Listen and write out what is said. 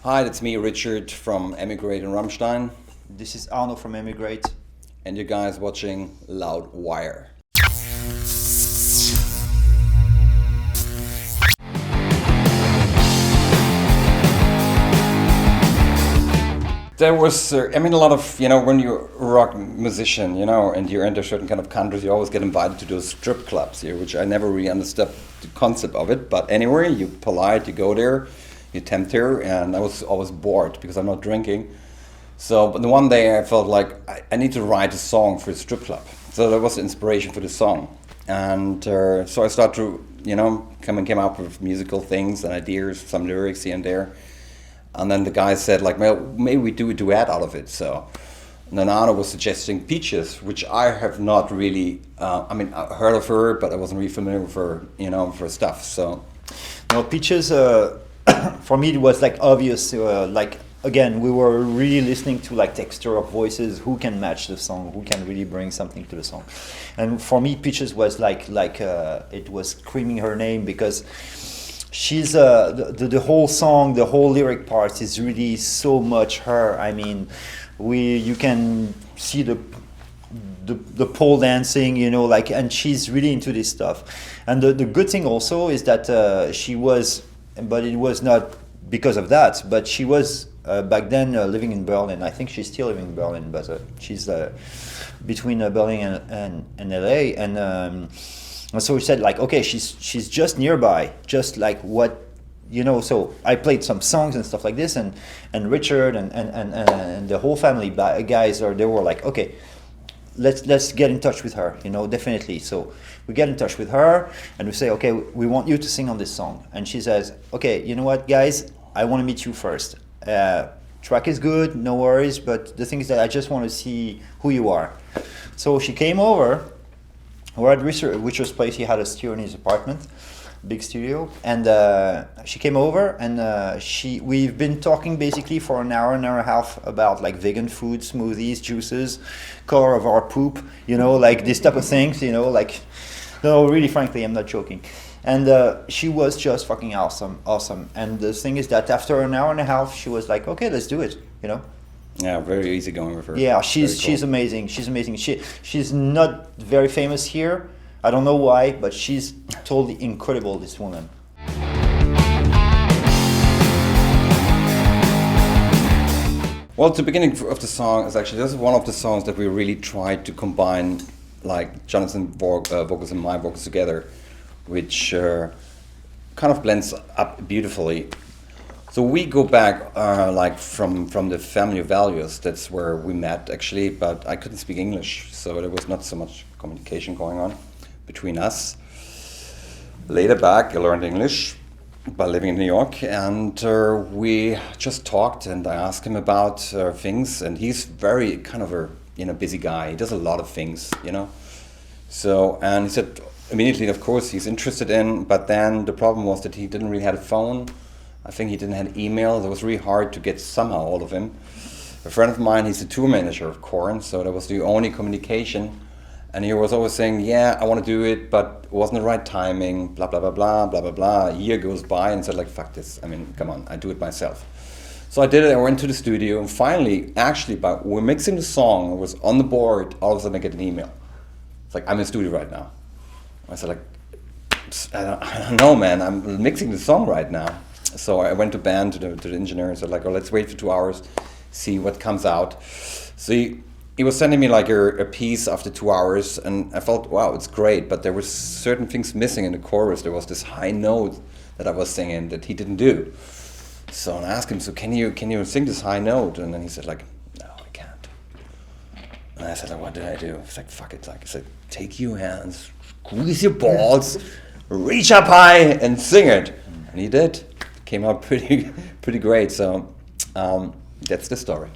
Hi, that's me, Richard from Emigrate in Rammstein, This is Arno from Emigrate. and you guys watching Loud Wire. There was, a lot of, when you're a rock musician, and you're into certain kind of countries, you always get invited to those strip clubs here, which I never really understood the concept of it. But anyway, you're polite, you go there, you tempt her, and I was always bored because I'm not drinking. So, but the one day I felt like I need to write a song for a strip club. So that was the inspiration for the song. And so I started to, came up with musical things and ideas, some lyrics here and there. And then the guy said, like, well, maybe we do a duet out of it. So and then Anna was suggesting Peaches, which I have not really, I heard of her, but I wasn't really familiar with her, with her stuff. So, No, Peaches, for me, it was like obvious. Again, we were really listening to like texture of voices, who can match the song, who can really bring something to the song. And for me, Peaches was it was screaming her name because she's the whole song, the whole lyric part is really so much her. I mean, you can see the pole dancing, and she's really into this stuff. And the good thing also is that she was, but it was not because of that, but she was back then living in Berlin. I think she's still living in Berlin, but she's between Berlin and LA. And so we said, like, okay, she's just nearby, just like what, so I played some songs and stuff like this, and Richard and the whole family guys they were like, okay, let's get in touch with her, definitely. So we get in touch with her and we say, okay, we want you to sing on this song. And she says, okay, you know what, guys, I want to meet you first. Track is good, no worries, but the thing is that I just want to see who you are. So she came over. We're at Richard's place. He had a studio in his apartment, big studio, and she came over and we've been talking basically for an hour and a half about like vegan food, smoothies, juices, color of our poop, like this type of things, like, no, really, frankly, I'm not joking. And she was just fucking awesome. And the thing is that after an hour and a half, she was like, okay, let's do it, yeah, very easy going with her. Yeah, she's amazing. She's amazing. She's not very famous here. I don't know why, but she's totally incredible, this woman. Well, the beginning of the song is actually, this is one of the songs that we really tried to combine, like Jonathan vocals and my vocals together, which kind of blends up beautifully. So we go back from the family values. That's where we met actually, but I couldn't speak English, so there was not so much communication going on between us. Later back, I learned English by living in New York, and we just talked, and I asked him about things, and he's very kind of a busy guy. He does a lot of things, So, and he said immediately, of course, he's interested in, but then the problem was that he didn't really have a phone. I think he didn't have email. It was really hard to get somehow hold of him. A friend of mine, he's the tour manager of Korn, so that was the only communication. And he was always saying, yeah, I want to do it, but it wasn't the right timing, blah, blah, blah, blah, blah, blah, blah. A year goes by and said, like, fuck this. Come on, I do it myself. So I did it, I went to the studio, and finally, actually, we're mixing the song, I was on the board, all of a sudden I get an email. It's like, I'm in the studio right now. I said, like, I don't know, man, I'm mixing the song right now. So I went to band, to the engineer, and said, like, oh, let's wait for 2 hours, see what comes out. So he was sending me like a piece after 2 hours, and I felt, wow, it's great, but there were certain things missing in the chorus. There was this high note that I was singing that he didn't do. So I asked him, so can you sing this high note? And then he said, like, no, I can't. And I said, like, what did I do? He's like, fuck it. Like, I said, take your hands, squeeze your balls, reach up high and sing it. And he did. Came out pretty great. So that's the story.